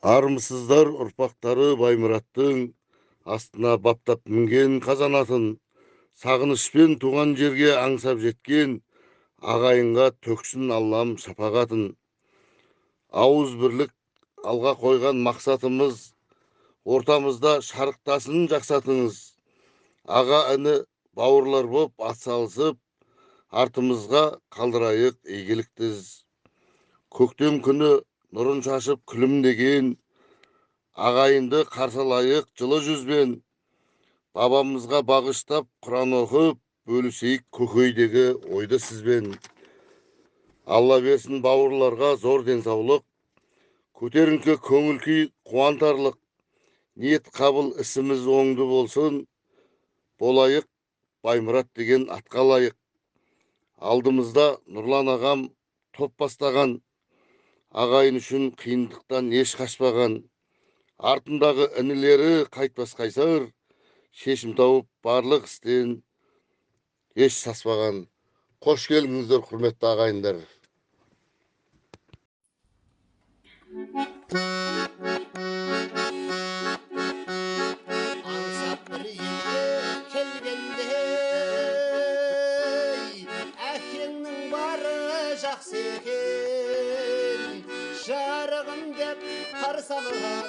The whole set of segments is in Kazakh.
Армысыздар ұрпақтары Баймұраттың астына баптап мінген қазанатын, сағынышпен туған жерге аңсап жеткен ағайынға төксін Аллам шапағатын. Ауыз бірлік алға қойған мақсатымыз, ортамызда шарықтасын жақсатыңыз. Аға іні бауырлар боп атсалысып, артымызға қалдырайық игіліктіз. Көктем күні нұрын шашып күлімдеген ағайынды қарсы алайық жылы жүзбен. Бабамызға бағыштап Құран оқып, бөлісейік көкейдегі ойды сізбен. Алла берсін бауырларға зор денсаулық, көтеріңкі көңіл күй қуантарлық. Ниет қабыл ісіміз оңды болсын, болайық Баймұрат деген атқа лайық. Алдымызда Нұрлан ағам топ бастаған, ағайын үшін қиындықтан еш қашпаған. Артындағы інілері қайтпас қайсар, шешім тауып барлық істен еш саспаған. Қош келдіңіздер, құрметті ағайындар. Аңсап бір елге келгенде, әкеңнің бары жақсы екен, жарығым деп қарсы алған.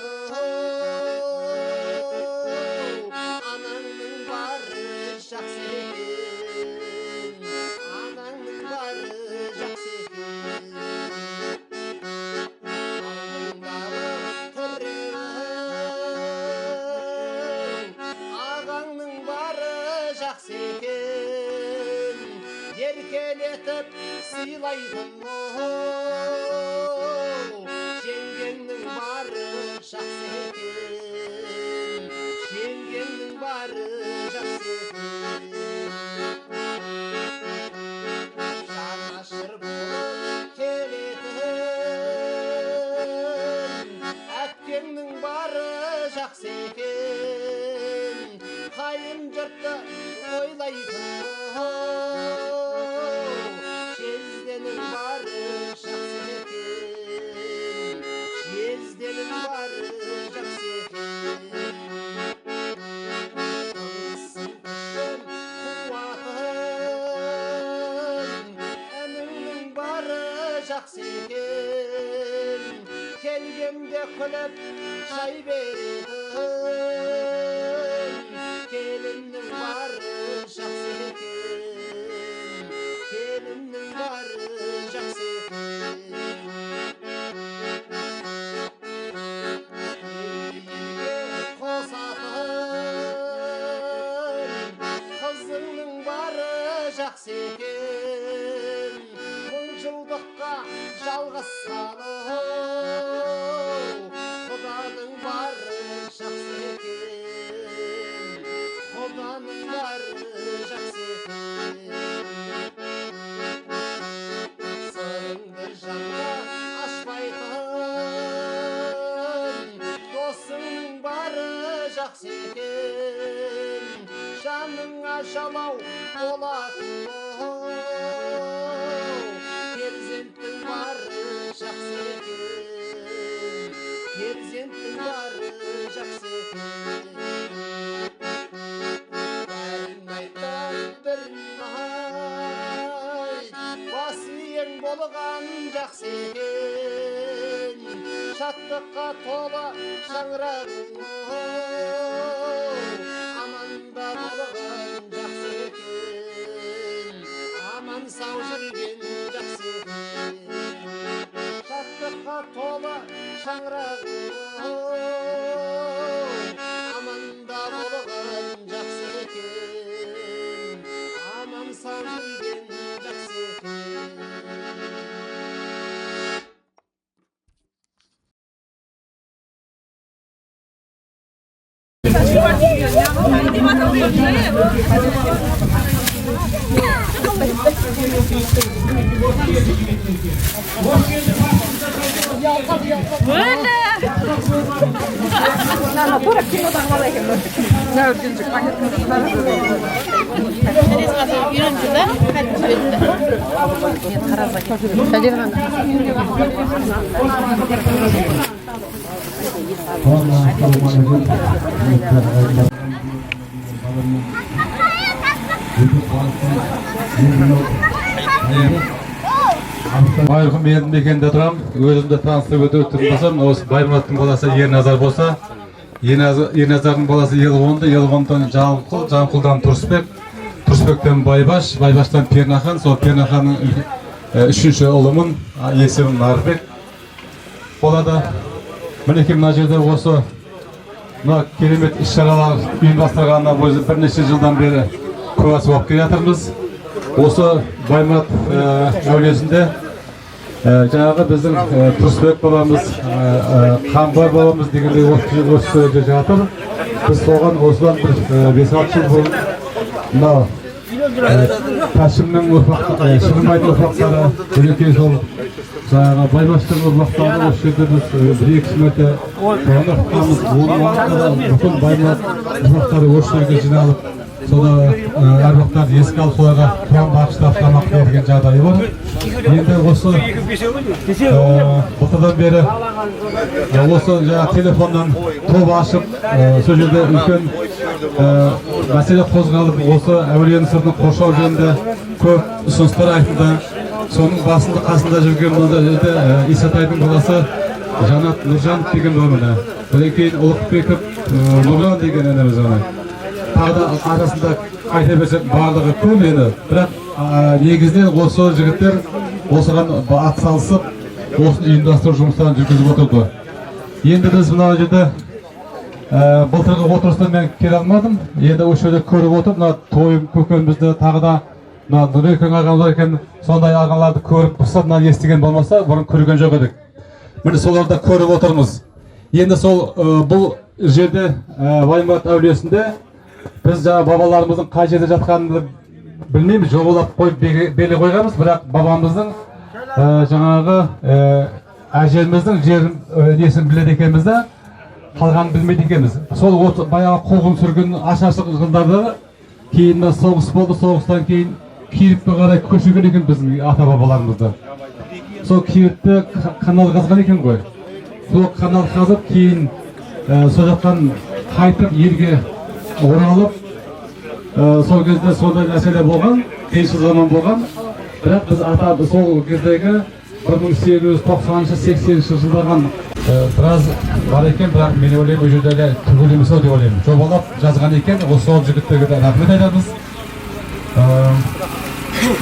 Анаңның бары жақсы екен, анаңның бары жақсы екен. Ағаңның бары жақсы екен, еркелетіп сыйлайтын. Жеңгеңнің бары жақсы екен, жеңгеңнің бары жақсы екен. Жанашыр болып келетін әпкеңнің бары жақсы екен, қайын жұртты ойлайтын. Жезденің бары жақсы екен, жезденің бары жақсы екен. Тылсым күшін қуатын, ініңнің бары жақсы екен, келгенде күліп шай беретін. Келіннің бары жақсы екен, келіннің бары жақсы екен. Елге қосатын қызыңның бары жақсы екен, мың жылдыққа жалғасқан. Құданың бары жақсы екен, Құданың бары жақсы екен. Сырыңды жанға ашпайтын досыңның бары жақсы екен, жаныңа жалау болатын. Перзенттің бары жақсы екен, перзенттің бары жақсы екен. Бәрін айтқан бірін айт, басы ең болған жақсы екен, шаттыққа толы шаңырағың. Аманда болған жақсы екен, аман сау жүрген жақсы екен. Шаттыққа толы шаңырағың, аманда болған жақсы екен, аман сау жүрген жақсы екен. Байырқұм елді мекенде тұрам, өзімді таныстырып өтіп осы Баймұраттың баласы Ерназар болса, Ерназардың баласы Елғонды, Елғондан Жанқұл, Жанқұлдан Тұрысбек, Тұрысбектен Байбаш, Байбаштан Пернахан, сол Пернаханның үшінші ұлымын, есімім Нарбек болады. Мінекей мына жерде осы керемет іс-шаралар ұйымдастырғанына бірнеше жылдан бері куәсі болып келе жатырмыз. Осы Баймұрат әулиесінде жаңағы біздің Тұрысбек бабамыз, Қамбай бабамыз дегендей осы жерде жатыр. Біз соған осыдан бір 5-6 жыл бұрын мынау Тәшімнің ұрпақтары, Шырымбайдың ұрпақтары, мінекей сол жаңағы Байбаштың ұрпақтары осы жерде біз бір-екі мәрте тоғанақтамыз. Оның уақытта бүкіл Баймұрат ұрпақтары осы жерге жиналып, сода әруақтарды еске алып соларға құран бағыштап тамақ берген жағдайы бар. Енді осы былтырдан бері осы телефоннан топ ашып, сол жерде үлкен мәселе қозғалып, осы әулиенің сыртын қоршау жөнінде көп ұсыныстар айтылды. Соның басында қасында жүрген Исатайдың баласы Жанат Нұржанов деген бөліміне, одан кейін Ұлықбеков Нұрлан деген ініміз оны. Тағы да арасында айта берсек барлығы көп еді, бірақ негізінен осы жігіттер осыған атсалысып, осыны ұйымдастыру жұмыстарын жүргізіп отырды. Енді біз мына жерде былтырғы отырыстан мен келе алмадым. Енді осы жерде көріп отырып, мына тойым көкемізді тағы да Нұрекең ағамыз екен, сондай ағаларды көріп тұрса, мына естіген болмаса, бұрын көрген жоқ едік. Міне соларды көріп отырмыз. Енді сол бұл жерде Баймұрат әулиесінде біз жаңа бабаларымыздың қай жерде жатқанын білмейміз, жобалап қойып беле қойғанбыз, бірақ бабамыздың жаңағы әжеміздің несін біледі екенбіз де, қалғанын білмейді екенбіз. Сол баяғы қуғын сүргін ашаршылық жылдарда кейін соғыс болды, соғыстан кейін Киевке қарай көшірген екен біздің ата бабаларымызды. Сол Киевте канал қазған екен ғой. Сол канал қазып кейін сол жақтан қайтып елге оралып, сол кезде сондай мәселе болған, қиыншыл заман болған. Бірақ біз сол кездегі 1890-80 жылдардан біраз бар екен, бірақ мен ойлаймын, ол жерде түгел емес деп ойлаймын. Жобалап жазған екен, осы сол жігіттерге рахмет айтамыз.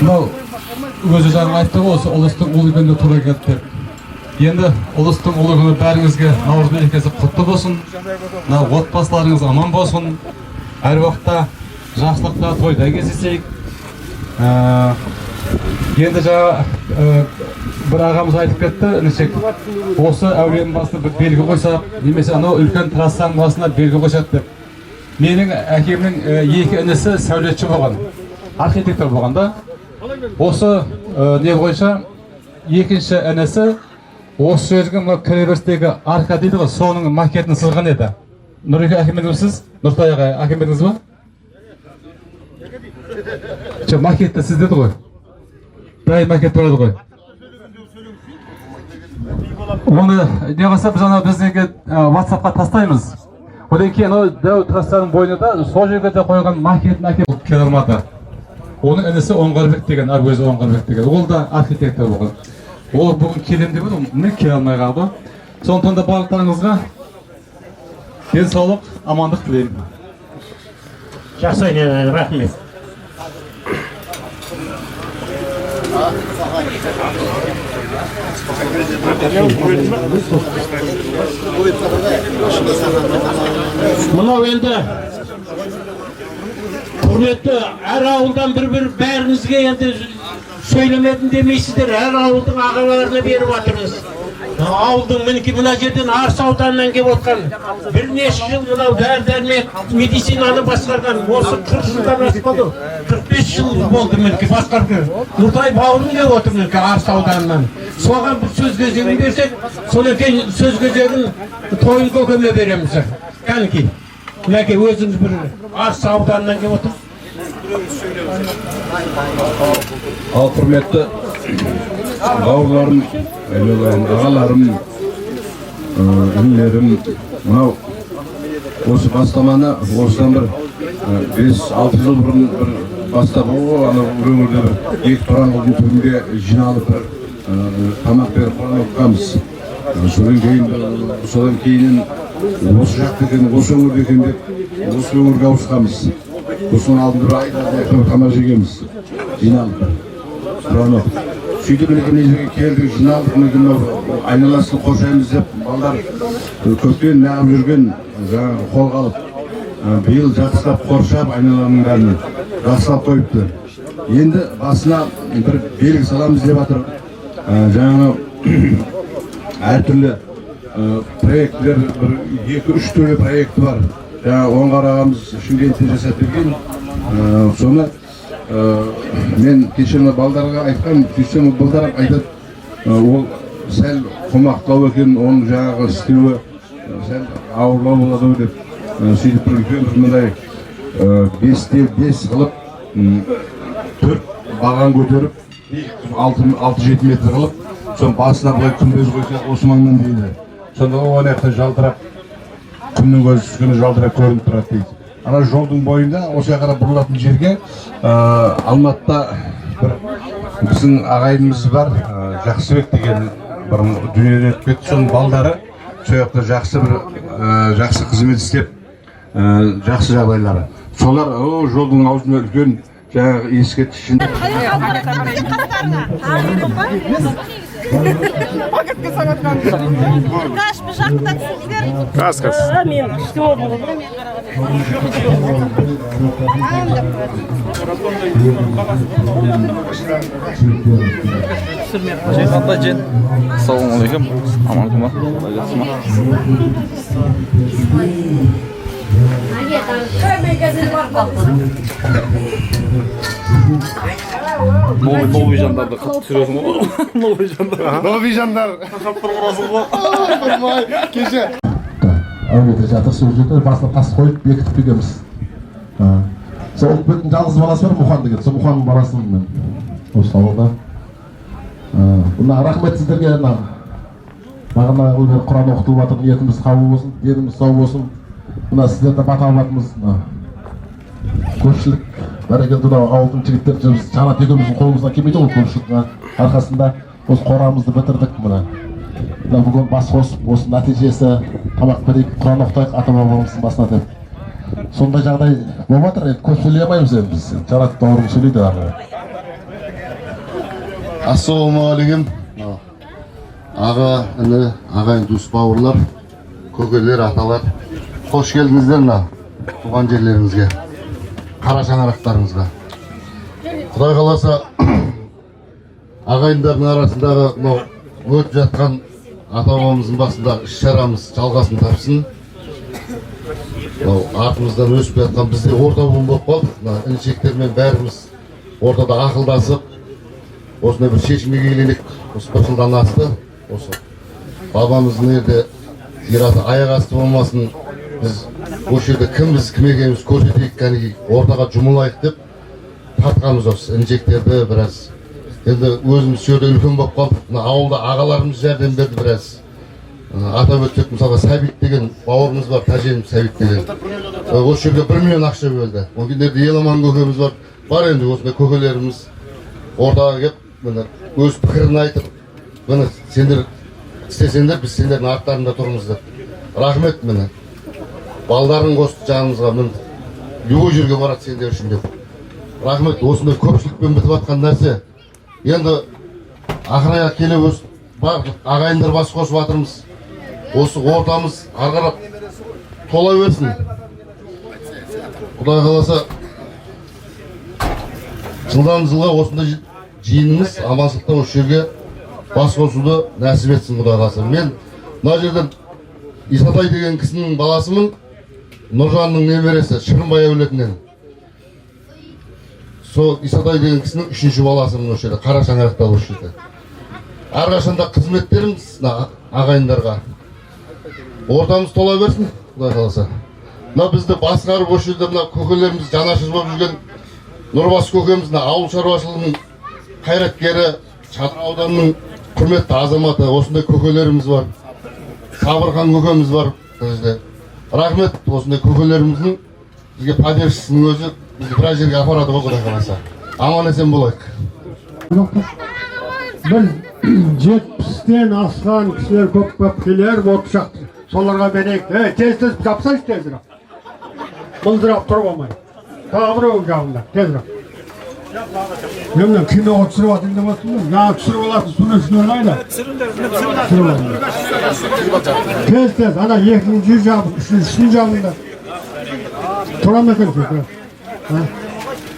Мынау өзі жаңа айтты ғой, осы ұлыстың ұлы күніне тура келді деп. Енді ұлыстың ұлы күні бәріңізге Наурыз мерекесі құтты болсын. Отбасыларыңыз аман болсын. Әр уақытта жақсылықта тойда кездесейік. Енді жаңа бір ағамыз айтып кетті, осы әулиенің басына бір белгі қойсақ, немесе анау үлкен трассаның басына белгі қойсақ деп. Менің әкемнің екі інісі сәулетші болған, архитектор болған да. Осы не бойынша екінші інісі осы жерге кіреберістегі арка дейді ғой, соның макетін сызған еді. Нұреке әкемедіңізсіз? Нұртай аға әкемедіңіз ба? Макетті сіз деді ғой. Дайын макет болады ғой. Оны не қылса біз біздегі WhatsApp-қа тастаймыз. Одан кейін дәу трассаның бойында сол жерге де қойған макет келе алмады. Оның інісі Оңғарбек деген, өзі Оңғарбек деген. Ол да архитектор болған. Ол бүгін келем деп еді, мен келе алмай қалды. Сондықтан да барлықтарыңызға денсаулық, амандық тілеймін. Жақсы, рахмет. Мынау енді құрметті әр ауылдан бір бәріңізге енді сөйлемедім демейсіздер, әр ауылдың ағаларына беріп отырмыз. Ауылдың мінекей мына жерден Арыс ауданынан келіп отқан бірнеше жыл мынау дәрі-дәрмек медицинаны басқарған, осы 40 жылдан асып 45 жыл болды мінекей басқарған. Нұртай бауырым келіп отыр мінекей Арыс ауданынан. Соған бір сөз кезегін берсек, содан кейін сөз кезегін тойын көкеме береміз. Кәнекей, мінекей өзіңіз бір Арыс ауданынан келіп отыр. Ал құрметті бауырларым, ағаларым, інілерім, мынау осы бастаманы осыдан бір 5-6 жыл бұрын бір бастап, ана өңірде бір 2 қараңғылдың түрінде жиналып бір тамақ беріп Құран оқығанбыз. Содан кейін осы жақта екен, осы өңірде екен деп, осы өңірге ауысқанбыз. Осының алдында бір айда тамақ жегенбіз, жиналып Құран оқып. Сөйтіп мына жерге келдік, жиналдық, мына айналасын қоршаймыз деп, балдар көптен неғып жүрген жаңағы қолға алып, биыл жақсылап қоршап, айналаның бәрін жақсылап қойыпты. Енді басына бір белгі саламыз деп жатыр. Жаңағы әртүрлі проекттер, бір 2-3 түрлі проекті бар. Жаңағы Оңғар ағамыз Шымкентте жасап берген. Соны мен кешені балдарға айтқан, сөйтсем балдар айтады, ол сәл қомақтау екен, оның жаңағы істеуі сәл ауырлау болады деп. Сөйтіп бір үлкен бір мындай 5-5 қылып 4 баған көтеріп 6-7 метр қылып, соның басына бұлай күмбез қойса осы маңнан дейді. Сонда ол аяқта жалтырап, күннің көзі түскені жалтырап көрініп тұрады дейді. Ана жолдың бойында осы жаққа бұрылатын жерге Алматыда бір біздің ағайынымыз бар, Жақсыбек деген бір дүниеден өтіп кетті. Соның балдары сол жақта жақсы қызмет істеп, жақсы жағдайлары. Солар жолдың аузында үлкен жаңағы ескерткіш. Assalamualaikum. Aman Новый жандарды қатып түсіресің ғой. Новый жандар. Новый жандар. Тақап тұрғырасың ғой. Тұрмай, кеше. Әуелде жатыр, сол жерде басына тас қойып бекітіп бергенбіз. Сол ұлықбектің жалғыз баласы бар, Мұхан деген. Сол Мұханның баласымын мен. Осы ауылда. Рахмет сіздерге. Бағана Құран оқытылып жатыр, ниетіміз қабыл болсын, деніміз сау болсын. Мына сіздерді бата алатымыз. Көршілік бәрекелді ауылдың жігіттері жүрміз. Жанат екеуміздің қолымыздан келмейді ғой, көршіліктің арқасында осы қорамызды бітірдік. Бүгін бас қосып, осы нәтижесі тамақ берейік, Құран оқытайық, ата-бабамыздың басына деп. Сондай жағдай болып жатыр. Көп сөйлей алмаймыз енді біз. Жанат бауырым сөйлейді ары. Ассалаумағалейкум. Аға, іні, ағайын дос бауырлар, көкелер, аталар. Қош келдіңіздер туған жерлеріңізге, қара шаңырақтарыңызға. Құдай қаласа, ағайындардың арасындағы өтіп жатқан ата-бабамыздың басындағы іс-шарамыз жалғасын тапсын. Артымыздан өсіп жатқан бізде орта буын болып қалдық. Інішектермен бәріміз ортада ақылдасып, осындай бір шешімге келелік. Осы бір жылдан асты. Осы бабамыздың ерде зираты аяқ асты болмасын. Біз осы жерде кімбіз, кім екеніміз көрсетейік, кәнеки ортаға жұмылайық деп тартқанымыз осы інжектерді біраз. Енді өзіміз жерде үлкен болып қалдық. Ауылда ағаларымыз жәрдем берді біраз. Атап өтсек, мысалға Сәбит деген бауырымыз бар, тәженім Сәбит деген. Осы жерге 1 миллион ақша бөлді. Ол күндерде Еламан көкеміз бар. Бар енді осындай көкелеріміз ортаға келіп, өз пікірін айтып, міне сендер істесеңдер, біз сендердің арттарында тұрмыз деп. Рахмет міне. Балдарын қосты жанымызға, мін любой жерге барады сендер үшін деп. Рахмет, осындай көпшілікпен бітіп атқан нәрсе. Енді ақырая келе өз барлық ағайындар бас қосып жатырмыз. Осы ортамыз арғарап тола берсін. Құдай қаласа, жылдан жылға осындай жиынымыз амансыздықта осы жерге бас қосуды нәсіп етсін Құдай қаласа. Мен мына жерден Исатай деген кісінің баласымын. Нұржанның немересі Шырынбай әулетінен. Сол Исатай деген кісінің 3-ші баласымын осы жерде, қара шаңырақта осы жерде. Әрқашанда қызметтеріміз ағайындарға. Ортамыз тола берсін, Құдай қаласа. Мына бізді басқарып осы жерде мына көкелеріміз жанашыр болып жүрген Нұрбас көкеміз, ауыл шаруашылығының қайраткері, Шатыр ауданының құрметті азаматы, осындай көкелеріміз бар. Сабырхан көкеміз бар бізде. Рахмет осындай көкелеріміздің бізге поддержкасының өзі бізді бір жерге апарады ғой Құдай қаласа. Аман есен болайық. Бір 70-тен асқан кісілер көп келер болды шақты. Соларға берейік. Тез жапсайшы тезірек. Бұлдырап тұрып алмай. Тағы біреу жағында тезірек. Мен киноға түсіріп атың деп отырмын. Жаңа түсіріп алатын суретшілер қайда? Тез, ана екінші жағын, үшінші жағында. Тұрам екен сөйтіп.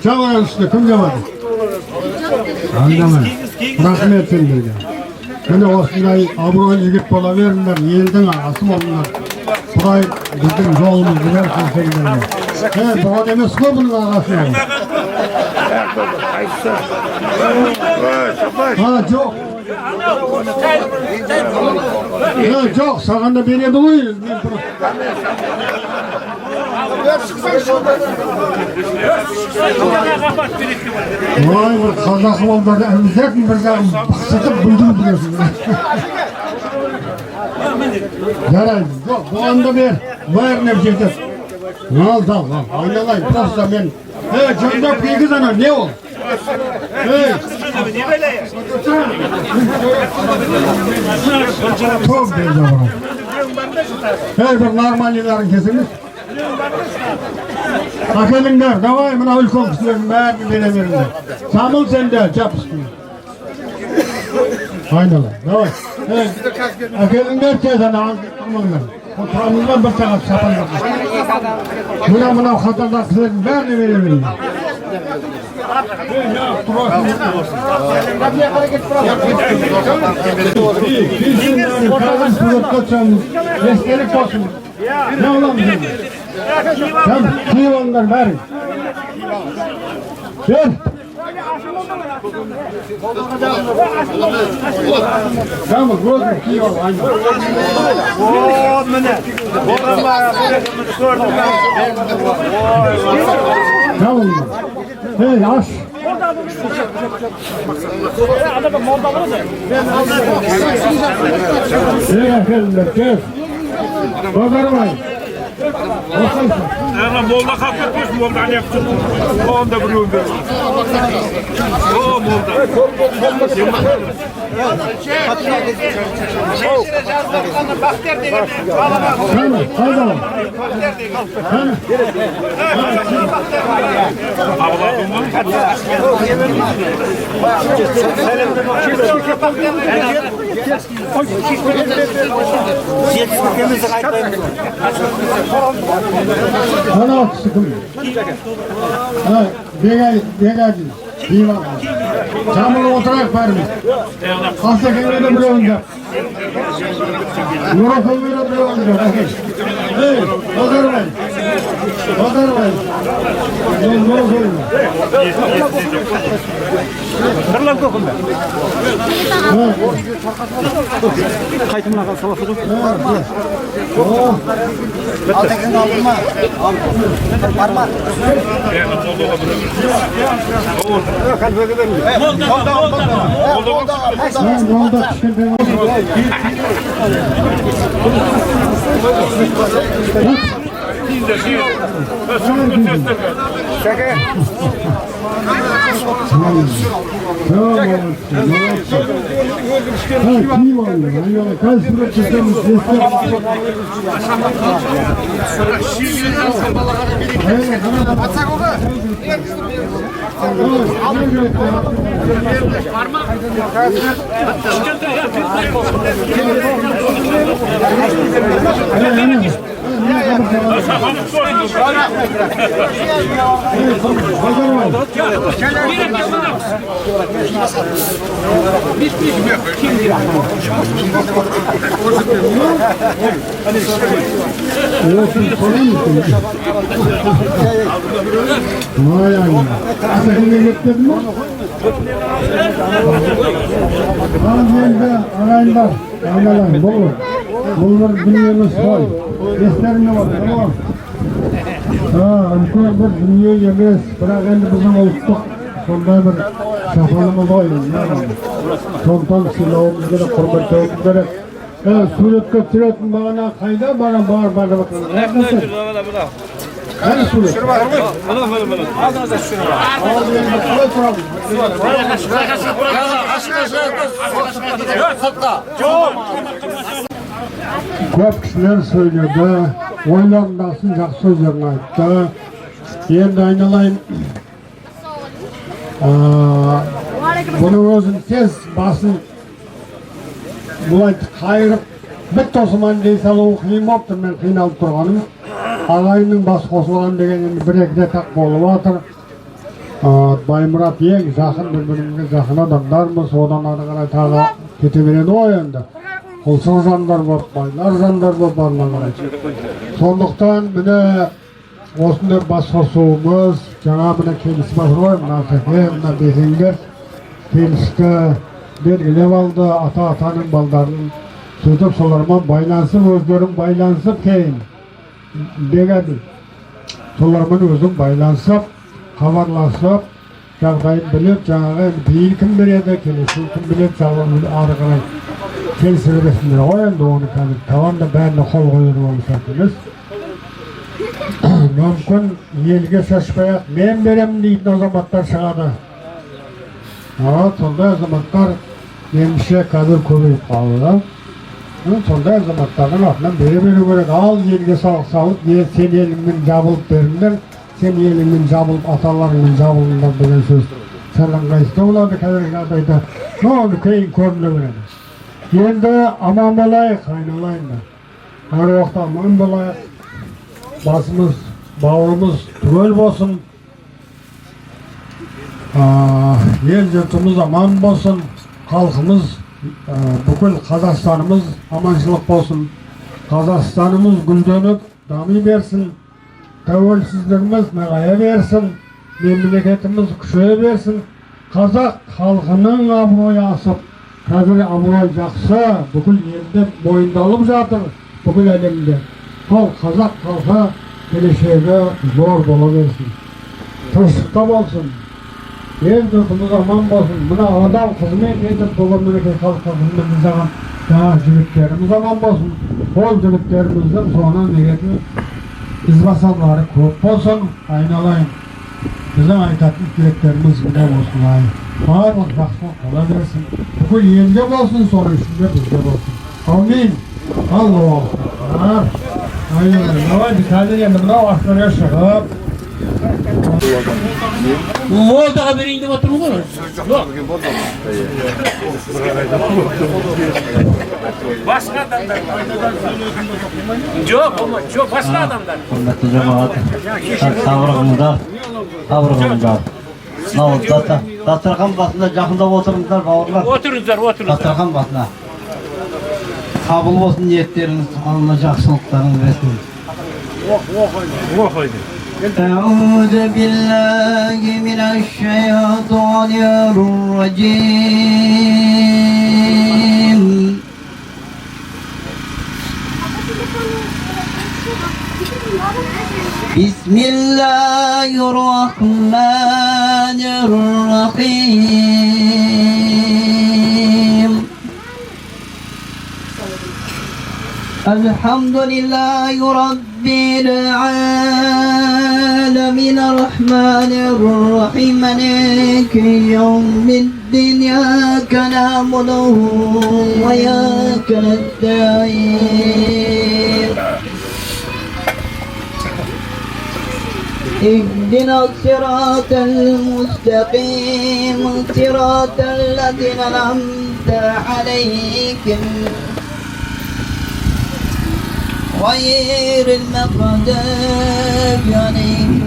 Жағынан үстіне кім жамады? Аңдамай. Рахмет сендерге. Міне осындай абыройлы жігіт бола беріңдер, елдің ағасы болыңдар. Құдай біздің жолымызды берсін сендерге. Бұған емес қой бұның ағасына. Жоқ. Жоқ, саған да береді ғой. Ой, бір қазақы болдарды әмізетін бір жағын бақсытып бүлдіріп білесің. Жарайды, жоқ, бұған да бер, бәріне жетеді. Ал, айналайын, просто мен. Жандап егіз ана, не ол? Топ бейді бұрын. Бір нормалиларын кесіңіз. Әкеліңдер, давай мына үлкен кісілердің бәрін бере беріңдер. Самыл сенде, жапыспын. Айналайын, давай. Әкеліңдер тез ана аңғылыңдар. Құрамыздан бір сағат сапайға. Мынау қатардан кісілердің бәріне бере беріңдер. Естелік болсын. Ne olamaz? Tamam, hayvanlar var. Gel. Tamam, burada hayvan var. Oo, mene. Tamam. Hey, aç. Hey, efendim, gel. Bakarmayın. Molda kalk etmiyorsun, molda ne yaptın? Onda vuruyorum ben. O molda. Bana sıkım. Begacı. Divan. Çamurlu oturak var mı? Hastakenede bile önce. Nurafılmıyla bile önce. Hey, Bozarmayın. Bozarmayın. Nurafılmıyla. Kırılan kokun ben. Kaytımına kal salafı dur. Altakını aldın mı? Parmak. Bunlar dünyamız koy. Gösterine bak, tamam. Үлкен бір дүние емес, бірақ енді біздің ұлттық сондай бір шапалымыз ғой. Сондықтан сыйлауымыз керек, құрметтеуіміз керек. Suratga tushirетін бағана қайda барып отырмын. Қайда сурет? Көп кісілер сөйледі, ойларындасын жақсы сөздерін айтты. Енді айналайын, бұның өзін тез басын бұлай қайырып бітті осыман дей салуы қиын болып тұр, мен қиналып тұрғаным. Ағайынның бас қосылған деген бір-екі рет ақ болып жатыр. Баймұрат ең жақын, бір-бірімізге жақын адамдармыз, одан ары қарай тағы кете береді ғой енді. Құлсыз жандар болып, байлар жандар болып барына қарай. Сондықтан міне осындай бас қосуымыз, жаңа міне келісіп жатыр ғой, мына Сәке, мына Бекеңдер келісті белгілеп алды, ата-атаның балдарын. Сөйтіп солармен байланысып, өздерің байланысып кейін дегенді. Солармен өзің байланысып, хабарласып, жағдайын біліп, жаңағы бейіл кім береді, келесі кім біледі, ары қарай келісірбесіндер ғой, енді оны қазір таванда бәріне қол қойыр болуы сәтіміз. Мүмкін елге шашпай-ақ мен беремін дейтін азаматтар шығады. Сондай азаматтар меніңше қазір көбейіп қалды. Сондай азаматтардың атынан бере беру керек. Ал елге салық салып, сен еліңмен жабылып беріңдер, сен еліңмен жабылып, аталарыңмен жабылыңдар деген сөз. Сәлем қайсыда болады қазіргі жағдайда. Оны кейін көріне береді. Енді аман болайық, айналайын. Әр уақытта аман болайық. Басымыз, бауырымыз түгел болсын. Ел жұртымыз аман болсын. Халқымыз, бүкіл Қазақстанымыз аманшылық болсын. Қазақстанымыз гүлденіп, дами берсін. Тәуелсіздігіміз нығая берсін. Мемлекетіміз күшейе берсін. Қазақ халқының абыройы асып, қазір абырой жақсы, бүкіл елде мойындалып жатыр, бүкіл әлемде. Ал қазақ халқы келешегі зор бола берсін. Тыныштықта болсын. Ел жұртымыз аман болсын. Мына адал қызмет етіп, бүгін мемлекет халыққа қызмет жасаған жігіттеріміз аман болсын. Ол жігіттеріміздің соңынан егетін ізбасарлары көп болсын. Айналайын. Біздің айтатын тілектеріміз міне осылай. Барлық жақсылық бола берсін. Бүкіл елге болсын, соның ішінде бізге болсын. Аумин. Алла болсын. Давайте қазір енді мынау астарға шығып. Молдаға берейін деп отырмын ғой. Başka adamlar. Yok, başka adamlar. Құрметті жамағат, сабырғыңыздар. Дастархан басында жақындап отырыңыздар, бауырлар. Отырыңыздар. Дастархан басына. Қабыл болсын ниеттеріңіз, Алла жақсылықтарыңыз берсін. أعوذ بالله من الشيطان الرجيم بسم الله الرحمن الرحيم الحمد لله رب العالمين الرحمن الرحيم مالك يوم الدين إياك نعبد وإياك نستعين اهدنا الصراط المستقيم صراط الذين أنعمت عليهم غير المغضوب عليهم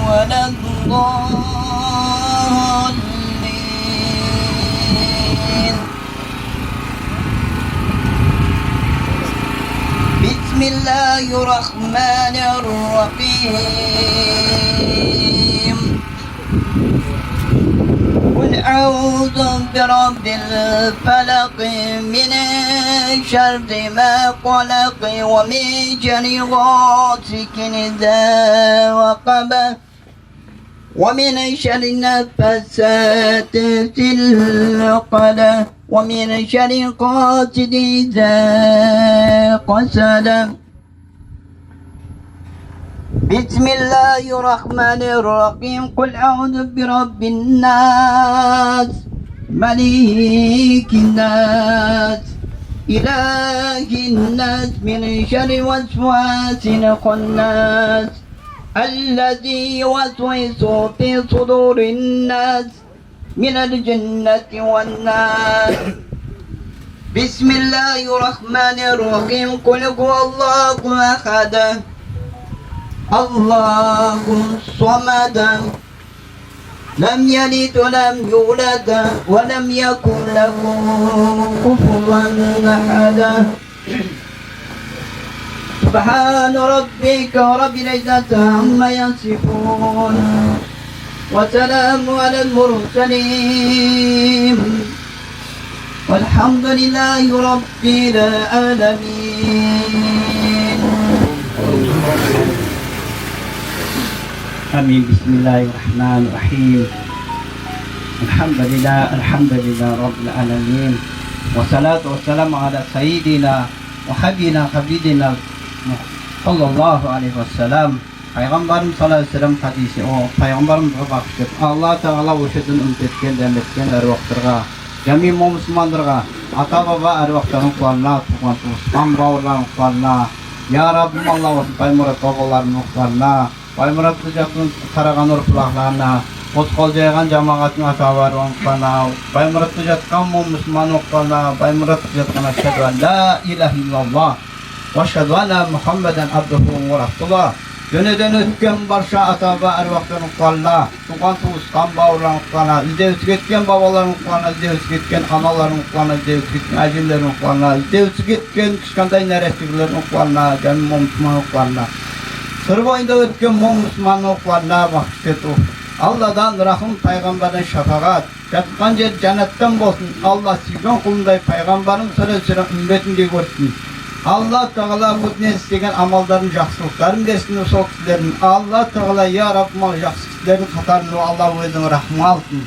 ولا الضالين بسم الله الرحمن الرحيم قل أعوذ برب الفلق من شر ما خلق ومن شر غاسق إذا وقب ومن شر النفاثات في العقد ومن شر قاسد إذا قسد بسم الله الرحمن الرحيم قل أعوذ برب الناس ملك الناس إله الناس من شر وسواس الخناس الذي يوسوس في صدور الناس من الجنة والناس بسم الله الرحمن الرحيم قل هو الله أحد الله الصمد لم يلد ولم يولد ولم يكن له كفوا أحد سبحان ربك رب العزة عما يصفون وسلام على المرسلين والحمد لله رب العالمين آمين. بسم الله الرحمن الرحيم. الحمد لله رب العالمين والصلاة والسلام على سيدنا وحبيبنا sallallahu aleyhi ve sellem. Peygamberimiz sallallahu aleyhi ve sellem hadisi o. Peygamberimiz'e bakışıp Allah Teala oşedin ümit etken, demetken ervaqtırga, cemi Müslümanlarga, ata baba ervaqtırın kullarına, tuğan tuğustan bağırların kullarına, Ya Rabbim Allah olsun Baymurat babalarının kullarına, Baymurat Tücat'ın Karagan urfulaklarına, Otkol Ceygan cemaatinin atavarının kullarına, Baymurat Tücat'kan Müslüman kullarına, Baymurat Tücat'kan aşhedu en la ilahe illallah ve aşhedu enne Muhammeden abduhu ve rasulullah. Döneden ötken barşa ataba ervaqtının kullarına, tuğan tuğustan bağırların kullarına, izde ketken babaların kullarına, izde ketken analarının kullarına, izde ketken acillerin kullarına, izde ketken kışkanday neretiklerin kullarına, cemi Müslüman kullarına. Sır boyunda ötken Müslüman kullarına bakışet o. Allah'dan rahım, Peygamberden şefaat, yatkan yer cennetten bolsun. Allah sizden kulunday Peygamberin sallallahu aleyhi ve sellem ümmetinde görsün. Allah Teala bu ne istegen amalların жақсылықтарын versin o kişilerin. Allah Teala ya Rabbim o жақсылықтарын katarını Allah özüne rahmet alsın.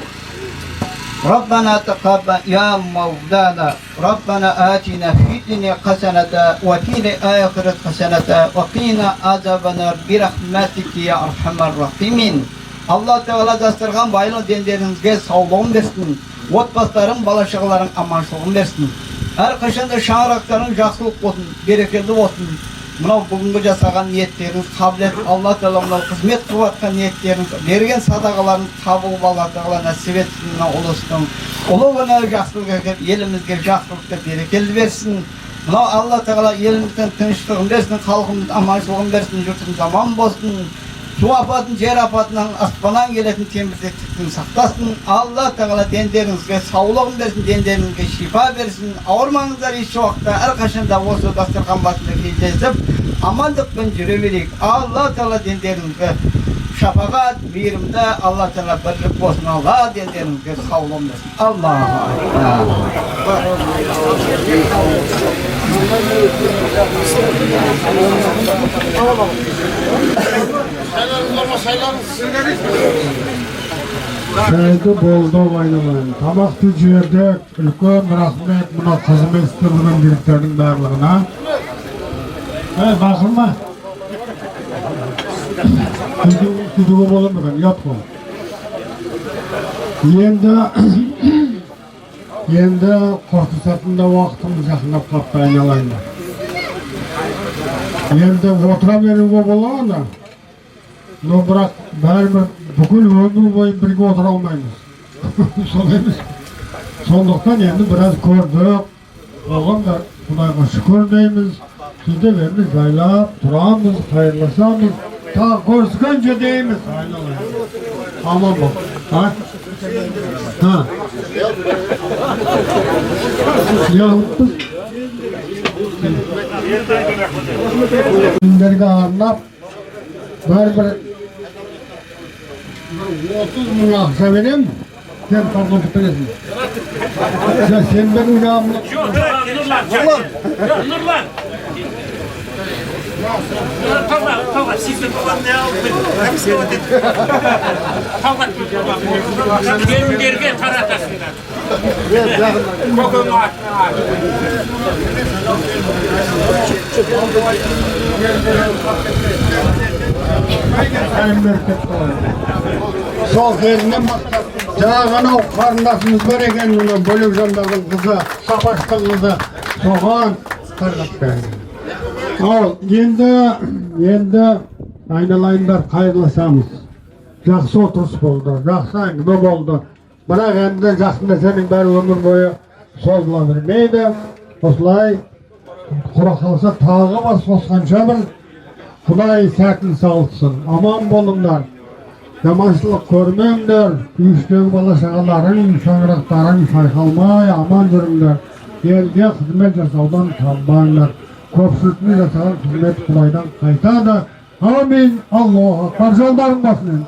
Rabbana taqabbal ya Mevlana. Rabbana atina fid dunya hasenete ve fil ahiret hasenete ve qina azabannar bi rahmetike ya erhamer rahimin. Allah Teala dasturgan bayılı denlerinizge sağlığın versin. Otbasların, balaşıqların amanşılığın versin. Her kaşında şahrakların жақсылық olsun, bereketli olsun. Mınau bugünkü jasagan niyetleriniz, kabiliyet, Allah Teala'na hizmet kıvatkan niyetleriniz, bergen sadaqalarınız kabul Allah Teala nasip etsin, ulustum. Ulu güne жақсылық edip, elimizge жақсылықta bereketli versin. Mınau Allah Teala elimizden tınçlığın versin, halkımız amanşılığın versin, yurtumuz aman bolsun. Su afatın, yer afatından, aspanan geletin temizlikten saklasın. Allah Teala denlerinizge sağlığın versin, denlerinizge şifa versin. Ağırmanızlar hiç vakta, her kaşında olsa dasturkan başında gezip, amanlıkla cürevelik. Allah Teala denlerinizge şafakat birimde, Allah Teala birlik olsun. Allah denlerinizge sağlığın versin. Allah'a Şaydı boldu aynalayın. Tamakты жерде үлкен рахмет мына қызмет істеп жүрген жігіттердің барлығына. Бақылма. Күдігі болу мүмкін, ұят бол. Енді қорқысатында уақытымыз жақындап қалыпты айналайын. Енді отыра беруге болады. Но бірақ бәрібір бүкіл өмір бойы бірге отыра алмаймыз. Сол емес. Сондықтан енді біраз көрдік. Оған да Құдайға шүкір дейміз. Сізде енді жайлап тұрамыз, қайырласамыз. Тағы көріскенше дейміз. Аман бол. Яғытпыз. Күндерге арнап бәрібір 30 мың ақша берем, сен қарғылтып бересің. Сен бердің жағымды. Нұрлан! Gelинlerge taratasınlar. Sol kerinden başlap. Жаңа қарындасымыз бар екен, мына бөлек жандардың қызы, Сапаштың қызы, соған қарғап. Ал, енді айналайындар қайырласамыз. Жақсы отырыс болды, жақсы әңгіме болды. Бірақ енді жақсы нәрсенің бәрі өмір бойы созыла бермейді. Осылай құра қалса тағы бас қосқанша бір Құдай сәтін салсын. Аман болыңдар. Жаманшылық көрмеңдер. Үйіштегі бала шағаларың, шаңырақтарың шайқалмай аман жүріңдер. Елге қызмет жасаудан талбаңдар. Көпшіліктің жасаған қызмет Құдайдан қайтады. Амин. Аллаху акбар. Жолдарың болсын.